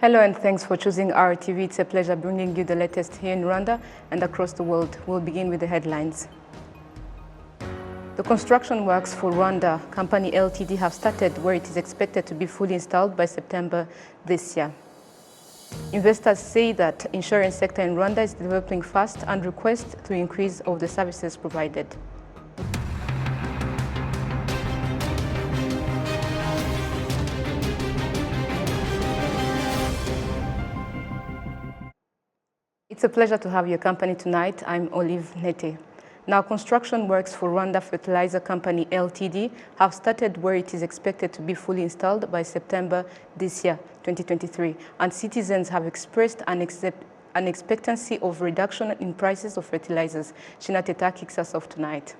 Hello and thanks for choosing RwandaTV. It's a pleasure bringing you the latest here in Rwanda and across the world. We'll begin with the headlines. The construction works for Rwanda Company Ltd have started, where it is expected to be fully installed by September this year. Investors say that insurance sector in Rwanda is developing fast and request to increase of the services provided. It's a pleasure to have your company tonight. I'm Olive Nete. Now, construction works for Rwanda Fertilizer Company Ltd have started, where it is expected to be fully installed by September this year, 2023, and citizens have expressed an expectancy of reduction in prices of fertilizers. Shina Teta kicks us off tonight.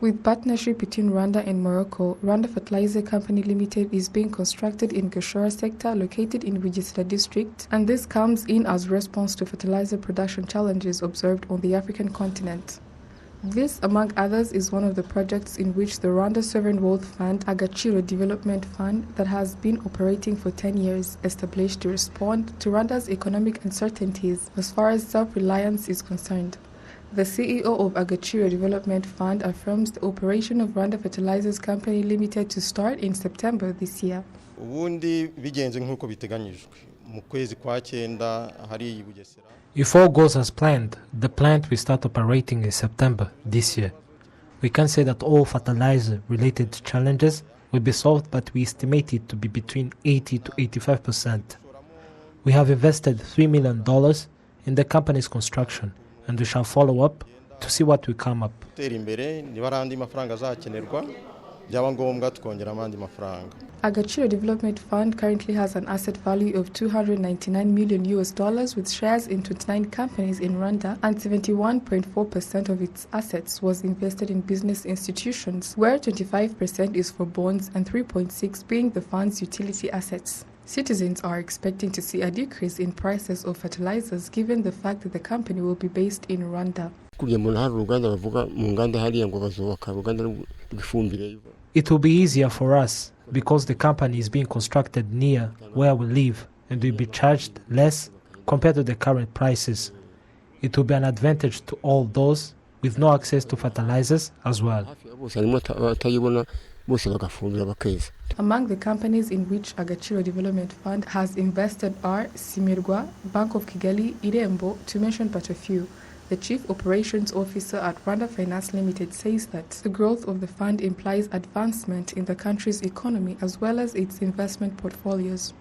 With partnership between Rwanda and Morocco, Rwanda Fertilizer Company Limited is being constructed in Gashora sector located in Bugesera district, and this comes in as response to fertilizer production challenges observed on the African continent. This, among others, is one of the projects in which the Rwanda Sovereign Wealth Fund Agaciro Development Fund that has been operating for 10 years, established to respond to Rwanda's economic uncertainties as far as self-reliance is concerned. The CEO of Agaciro Development Fund affirms the operation of Rwanda Fertilizers Company Limited to start in September this year. If all goes as planned, the plant will start operating in September this year. We can say that all fertilizer-related challenges will be solved, but we estimate it to be between 80 to 85%. We have invested $3 million in the company's construction, and we shall follow up to see what will come up. Agaciro Development Fund currently has an asset value of $299 million with shares in 29 companies in Rwanda, and 71.4% of its assets was invested in business institutions, where 25% is for bonds and 3.6% being the fund's utility assets. Citizens are expecting to see a decrease in prices of fertilizers given the fact that the company will be based in Rwanda. It will be easier for us because the company is being constructed near where we live and will be charged less compared to the current prices. It will be an advantage to all those with no access to fertilizers as well. Among the companies in which Agaciro Development Fund has invested are Simirwa, Bank of Kigali, Irembo, to mention but a few. The Chief Operations Officer at Rwanda Finance Limited says that the growth of the fund implies advancement in the country's economy as well as its investment portfolios.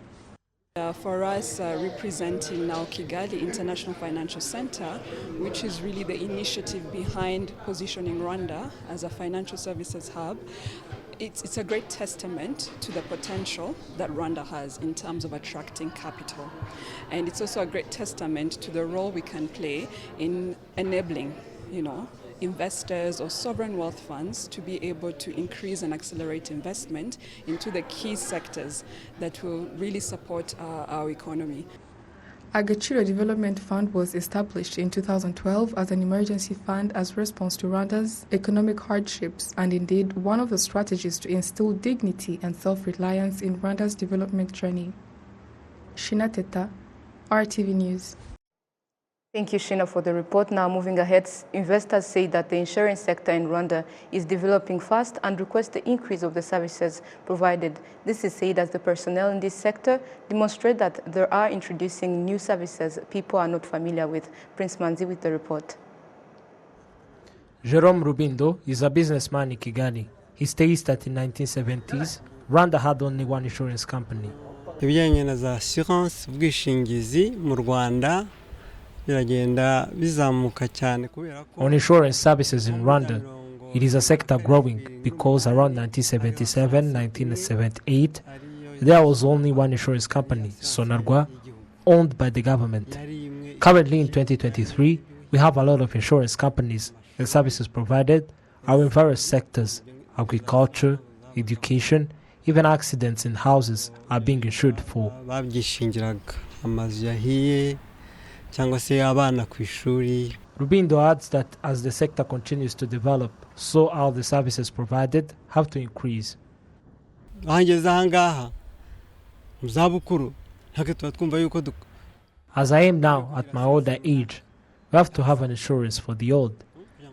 For us, representing now Kigali International Financial Center, which is really the initiative behind positioning Rwanda as a financial services hub, it's a great testament to the potential that Rwanda has in terms of attracting capital. And it's also a great testament to the role we can play in enabling, investors or sovereign wealth funds to be able to increase and accelerate investment into the key sectors that will really support our economy. Agaciro Development Fund was established in 2012 as an emergency fund as response to Rwanda's economic hardships, and indeed one of the strategies to instill dignity and self-reliance in Rwanda's development journey. Shina Teta, RTV News. Thank you, Shina, for the report. Now, moving ahead, investors say that the insurance sector in Rwanda is developing fast and request the increase of the services provided. This is said as the personnel in this sector demonstrate that they are introducing new services people are not familiar with. Prince Manzi with the report. Jerome Rubindo is a businessman in Kigali. He states that in the 1970s, Rwanda had only one insurance company. ibijyanye na za assurance ubwishingizi mu Rwanda biragenda bizamuka cyane kubera ko On insurance services in Rwanda, it is a sector growing because around 1977-1978, there was only one insurance company, Sonarwa, owned by the government. Currently in 2023, we have a lot of insurance companies. The services provided are in various sectors: agriculture, education, even accidents in houses are being insured for. babyishingiraga amazu yahiye cyangwa se abana ku ishuri. Rubindo adds that as the sector continues to develop, so all the services provided have to increase. Ahangeze ahangaha mu zabukuru natwe tuba twumva yuko As I am now at my older age, we have to have an insurance for the old.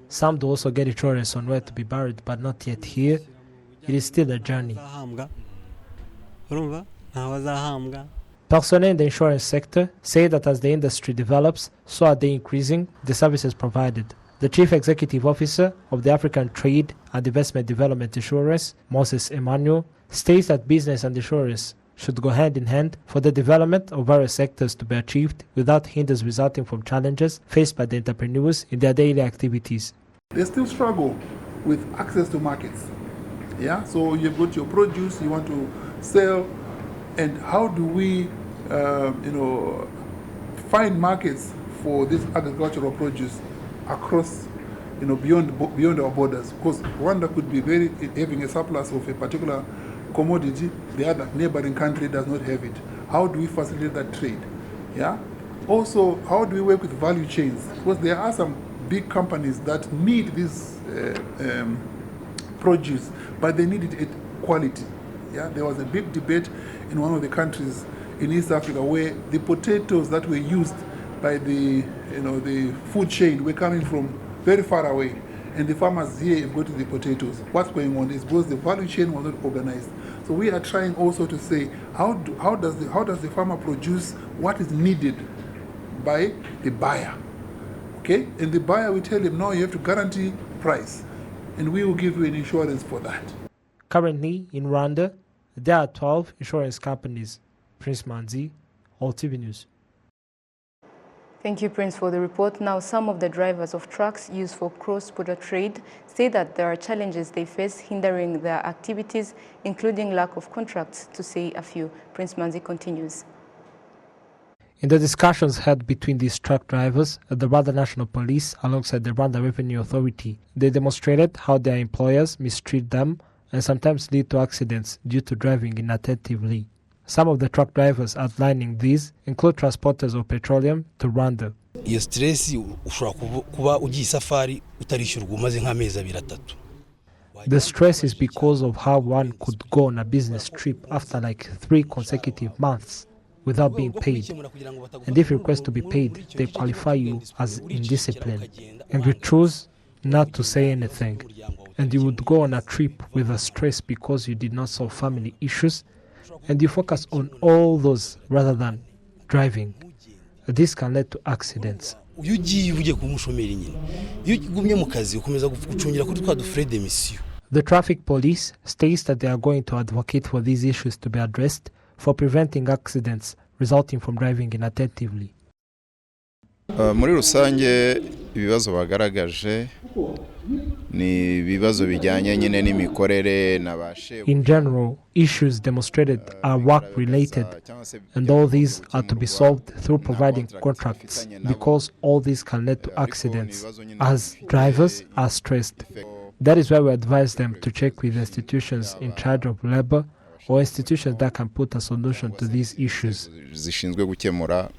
Some do also get insurance on where to be buried, but not yet here. It is still a journey. Personnel in the insurance sector say that as the industry develops, so are they increasing the services provided. The Chief Executive Officer of the African Trade and Investment Development Insurance, Moses Emmanuel, states that business and insurance should go hand in hand for the development of various sectors to be achieved without hinders resulting from challenges faced by the entrepreneurs in their daily activities. They still struggle with access to markets. Yeah, so you've got your produce you want to sell, and how do we, find markets for this agricultural produce across, beyond our borders? Because Rwanda could be having a surplus of a particular commodity, the other neighboring country does not have it. How do we facilitate that trade? Yeah. Also, how do we work with value chains? Because there are some big companies that need this produce, but they need it at quality. Yeah. There was a big debate in one of the countries in East Africa where the potatoes that were used by the food chain were coming from very far away, and the farmers here have got the potatoes. What's going on is because the value chain was not organized. So we are trying also to say how does the farmer produce what is needed by the buyer, okay? And the buyer will tell him, no, you have to guarantee price, and we will give you an insurance for that. Currently in Rwanda, there are 12 insurance companies. Prince Manzi, RwandaTV News. Thank you, Prince, for the report. Now, some of the drivers of trucks used for cross-border trade say that there are challenges they face hindering their activities, including lack of contracts, to say a few. Prince Manzi continues. In the discussions held between these truck drivers and the Rwanda National Police alongside the Rwanda Revenue Authority, they demonstrated how their employers mistreat them and sometimes lead to accidents due to driving inattentively. Some of the truck drivers outlining these include transporters of petroleum to Rwanda. Iyo stress ushobora kuba ugiye safari utarishyurwa umaze nk'amezi 2-3. The stress is because of how one could go on a business trip after like 3 consecutive months without being paid. And if you request to be paid, they qualify you as indisciplined. And you choose not to say anything. And you would go on a trip with a stress because you did not solve family issues, and you focus on all those rather than driving. This can lead to accidents. The traffic police states that they are going to advocate for these issues to be addressed for preventing accidents resulting from driving inattentively. Muri rusange ibibazo bagaragaje ni ibibazo bijyanye nyine n'imikorere n'abashe. In general, issues demonstrated are work related, and all these are to be solved through providing contracts, because all these can lead to accidents as drivers are stressed. That is why we advise them to check with institutions in charge of labor or institutions that can put a solution to these issues. Zishinzwe gukemura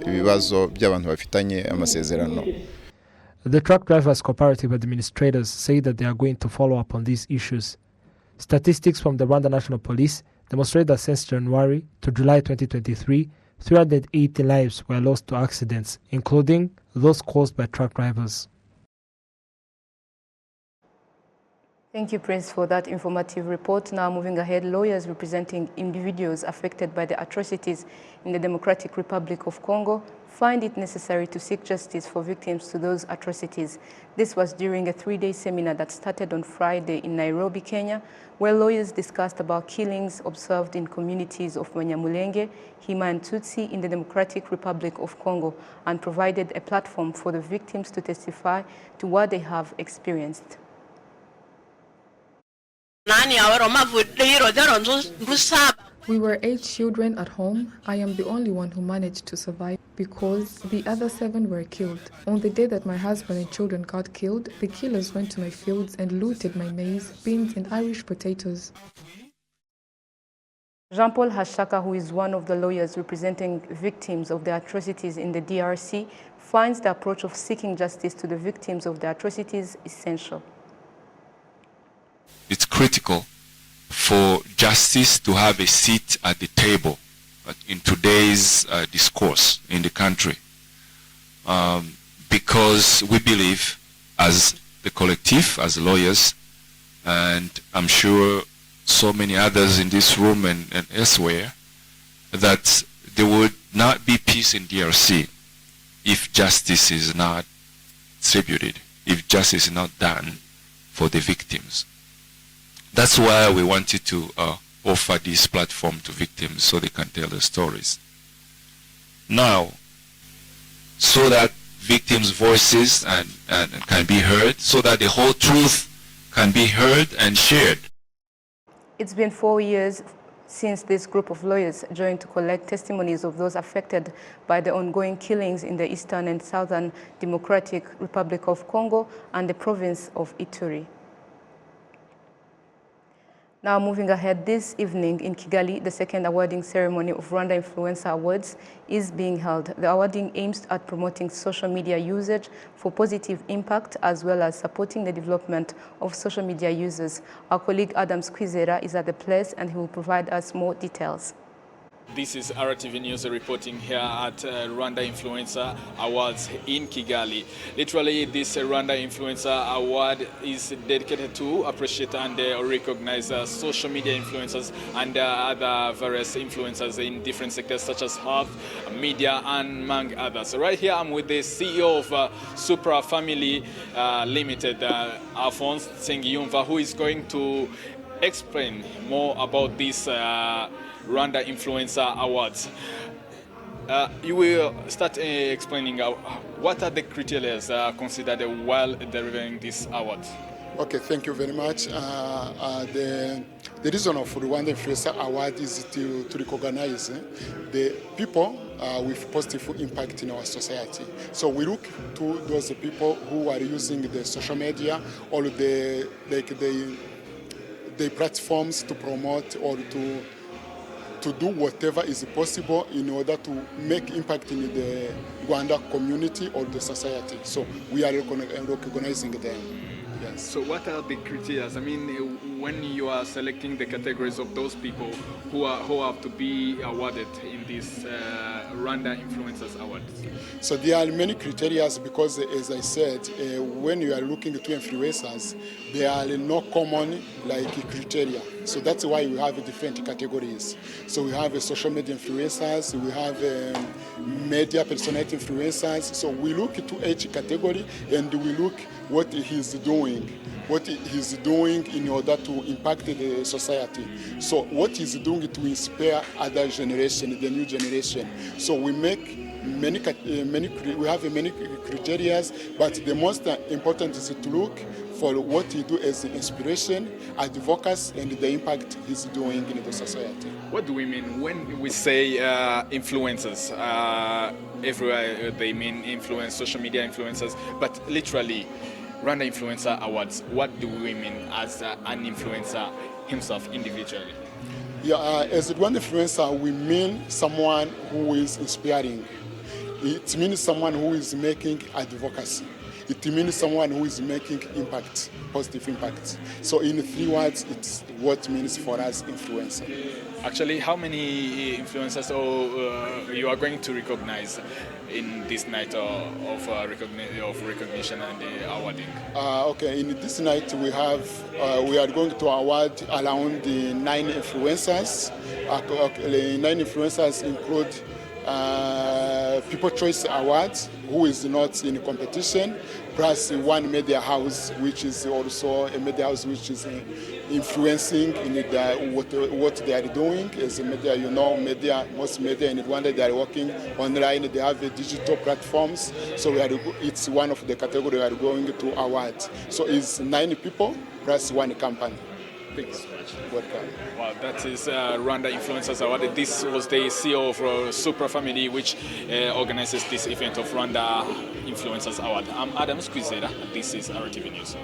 ibibazo by'abantu bafitanye amasezerano. The truck drivers cooperative administrators say that they are going to follow up on these issues. Statistics from the Rwanda National Police demonstrate that since January to July 2023, 380 lives were lost to accidents, including those caused by truck drivers. Thank you, Prince, for that informative report. Now, moving ahead, lawyers representing individuals affected by the atrocities in the Democratic Republic of Congo find it necessary to seek justice for victims to those atrocities. This was during a 3-day seminar that started on Friday in Nairobi, Kenya, where lawyers discussed about killings observed in communities of Banyamulenge, Hima and Tutsi in the Democratic Republic of Congo, and provided a platform for the victims to testify to what they have experienced. We were 8 children at home. I am the only one who managed to survive because the other 7 were killed. On the day that my husband and children got killed, the killers went to my fields and looted my maize, beans and Irish potatoes. Jean-Paul Hashaka, who is one of the lawyers representing victims of the atrocities in the DRC, finds the approach of seeking justice to the victims of the atrocities essential. It's critical for justice to have a seat at the table in today's discourse in the country, because we believe, as the collective, as lawyers, and I'm sure so many others in this room and elsewhere, that there would not be peace in DRC if justice is not distributed, if justice is not done for the victims. That's why we wanted to offer this platform to victims so they can tell their stories. Now, so that victims' voices and can be heard, so that the whole truth can be heard and shared. It's been 4 years since this group of lawyers joined to collect testimonies of those affected by the ongoing killings in the Eastern and Southern Democratic Republic of Congo and the province of Ituri. Now moving ahead, this evening in Kigali, the second awarding ceremony of Rwanda Influencer Awards is being held. The awarding aims at promoting social media usage for positive impact, as well as supporting the development of social media users. Our colleague Adam Squizera is at the place and he will provide us more details. This is RwandaTV News reporting here at Rwanda Influencer Awards in Kigali. Literally, this Rwanda Influencer Award is dedicated to appreciate and recognize social media influencers and other various influencers in different sectors such as health, media, and among others. Right here, I'm with the CEO of Supra Family Limited, Alphonse Nsengiyumva, who is going to explain more about this Rwanda Influencer Awards. You will start explaining what are the criteria considered while delivering this award. Okay, thank you very much. The reason of Rwanda Influencer Award is to recognize the people with positive impact in our society. So we look to those people who are using the social media or the platforms to promote or to do whatever is possible in order to make impact in the Rwanda community or the society. So we are recognizing them. Yes. So what are the criteria? I mean, when you are selecting the categories of those people who have to be awarded in this Rwanda Influencers Award? So there are many criteria because, as I said, when you are looking to influencers, there are no common criteria. So that's why we have different categories. So we have social media influencers, we have media personality influencers. So we look to each category and we look what he's doing in order to impact the society. So what he's doing to inspire other generation, the new generation. So we make we have many criteria, but the most important is to look for what he do as inspiration, advocacy, and the impact he's doing in the society. What do we mean when we say influencers? Everywhere they mean influence, social media influencers, but literally, Rwanda Influencer Awards, what do we mean as an influencer himself individually? Yeah, as a Rwanda influencer, we mean someone who is inspiring. It means someone who is making advocacy. It means someone who is making impact, positive impact. So in 3 words, it's what means for us influencer. Actually, how many influencers you are going to recognize in this night of recognition and awarding? Okay, in this night we are going to award around 9 influencers. 9 influencers include People Choice Awards, who is not in competition, plus 1 media house, which is also a media house which is influencing in what they are doing. As a media, most media in Rwanda, they are working online, they have digital platforms, so it's one of the categories we are going to award. So it's 9 people plus 1 company. Thank you so much. Welcome. Wow, that is Rwanda Influencers Award. This was the CEO of Supra Family, which organizes this event of Rwanda Influencers Award. I'm Adam Squizera, and this is RwandaTV News.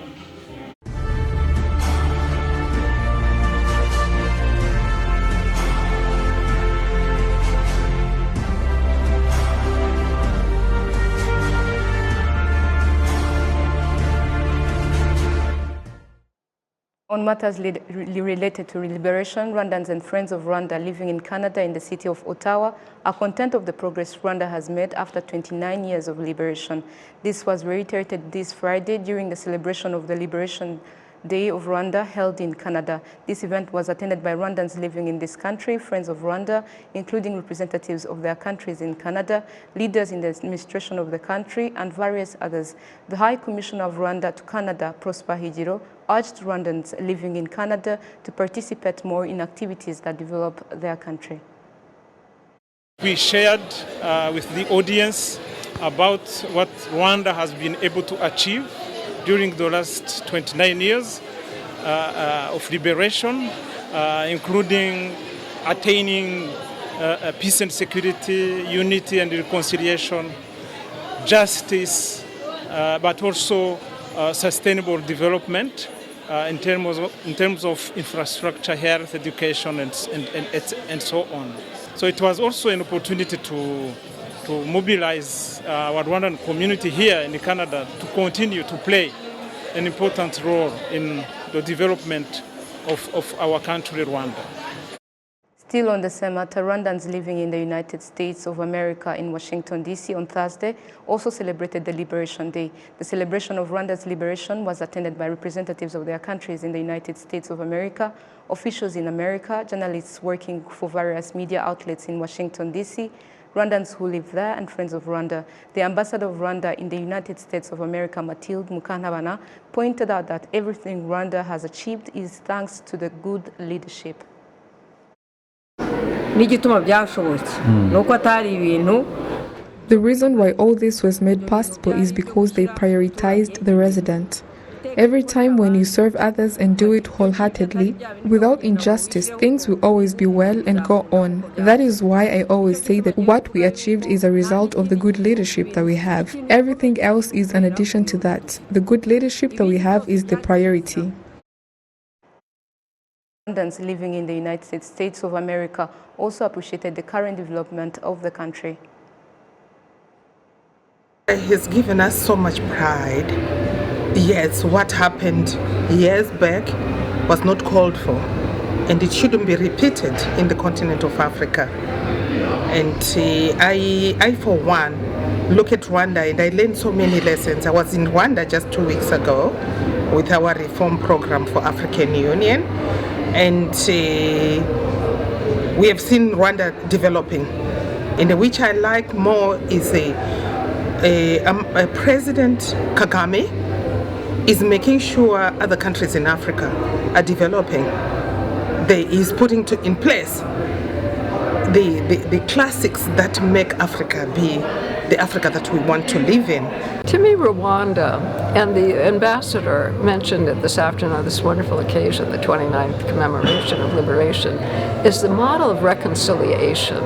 On On matters related to liberation, Rwandans and friends of Rwanda living in Canada in the city of Ottawa are content of the progress Rwanda has made after 29 years of liberation. This was reiterated this Friday during the celebration of the Liberation Day of Rwanda held in Canada. This event was attended by Rwandans living in this country, friends of Rwanda, including representatives of their countries in Canada, leaders in the administration of the country, and various others. The High Commissioner of Rwanda to Canada, Prosper Higiro, urged Rwandans living in Canada to participate more in activities that develop their country. We shared with the audience about what Rwanda has been able to achieve during the last 29 years of liberation, including attaining peace and security, unity and reconciliation, justice, but also sustainable development in terms of infrastructure, health, education, and so on. So it was also an opportunity to mobilize our Rwandan community here in Canada to continue to play an important role in the development of our country, Rwanda. Still on the same matter, Rwandans living in the United States of America in Washington, D.C. on Thursday also celebrated the Liberation Day. The celebration of Rwanda's liberation was attended by representatives of their countries in the United States of America, officials in America, journalists working for various media outlets in Washington, D.C., Rwandans who live there, and friends of Rwanda. The ambassador of Rwanda in the United States of America, Mathilde Mukantabana, pointed out that everything Rwanda has achieved is thanks to the good leadership. The reason why all this was made possible is because they prioritized the resident. Every time when you serve others and do it wholeheartedly, without injustice, things will always be well and go on. That is why I always say that what we achieved is a result of the good leadership that we have. Everything else is an addition to that. The good leadership that we have is the priority. Rwandans living in the United States of America also appreciated the current development of the country. It has given us so much pride. Yes, what happened years back was not called for, and it shouldn't be repeated in the continent of Africa. And I for one, look at Rwanda and I learned so many lessons. I was in Rwanda just 2 weeks ago with our reform program for African Union, and we have seen Rwanda developing. And which I like more is President Kagame is making sure other countries in Africa are developing. He's putting in place the classics that make Africa be the Africa that we want to live in. To me, Rwanda, and the ambassador mentioned it this afternoon on this wonderful occasion, the 29th commemoration of liberation, is the model of reconciliation.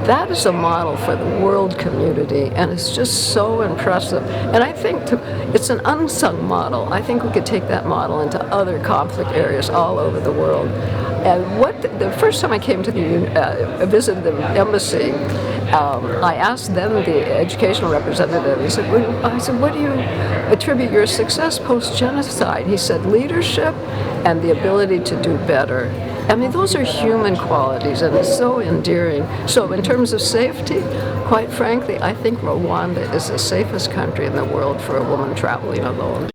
That is a model for the world community, and it's just so impressive. And I think it's an unsung model. I think we could take that model into other conflict areas all over the world. And the first time I came to visited the embassy, I asked them, the educational representative, I said, what do you attribute your success post-genocide? He said, leadership and the ability to do better. I mean, those are human qualities, and it's so endearing. So in terms of safety, quite frankly, I think Rwanda is the safest country in the world for a woman traveling alone.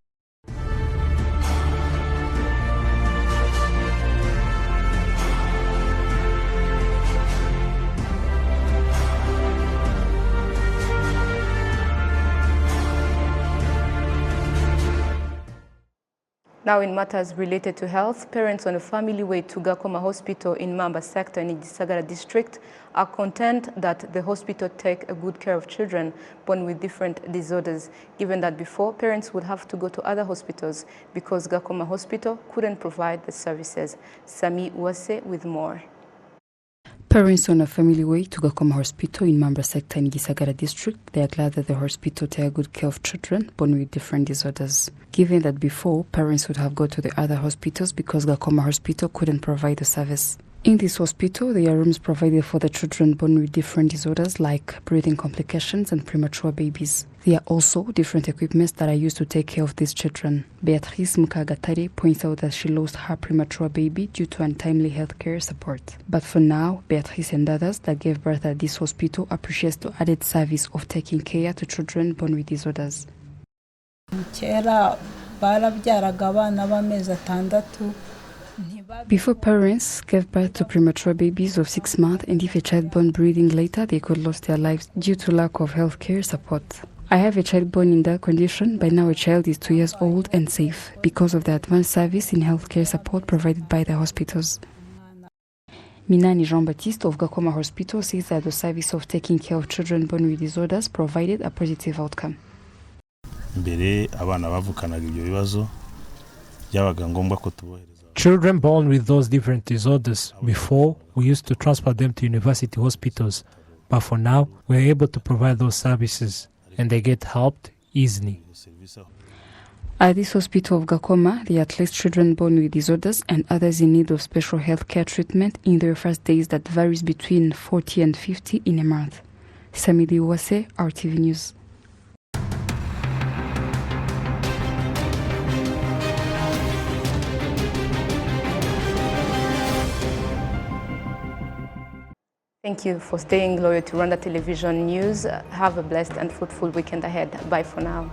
Now in matters related to health, parents on a family way to Gakoma Hospital in Mamba sector in Gisagara district are content that the hospital take a good care of children born with different disorders, given that before parents would have to go to other hospitals because Gakoma Hospital couldn't provide the services. Sami Uwase with more. Parents on a family way to Gakoma Hospital in Mamba sector in Gisagara district, they are glad that the hospital take good care of children born with different disorders. Given that before, parents would have gone to the other hospitals because Gakoma Hospital couldn't provide the service. In this hospital, there are rooms provided for the children born with different disorders like breathing complications and premature babies. There are also different equipments that are used to take care of these children. Beatrice Mukagatari points out that she lost her premature baby due to untimely healthcare support. But for now, Beatrice and others that gave birth at this hospital appreciate the added service of taking care to children born with disorders. Before, parents gave birth to premature babies of 6 months, and if a child born breathing later, they could lose their lives due to lack of healthcare support. I have a child born in that condition, but now a child is 2 years old and safe because of the advanced service in healthcare support provided by the hospitals. Minani Jean-Baptiste of Gakoma Hospital says that the service of taking care of children born with disorders provided a positive outcome. Children born with those different disorders, before we used to transfer them to university hospitals, but for now we are able to provide those services and they get helped easily. At this hospital of Gakoma, there are at least children born with disorders and others in need of special health care treatment in their first days that varies between 40 and 50 in a month. Samidi Uwase, RTV News. Thank you for staying loyal to Rwanda Television News. Have a blessed and fruitful weekend ahead. Bye for now.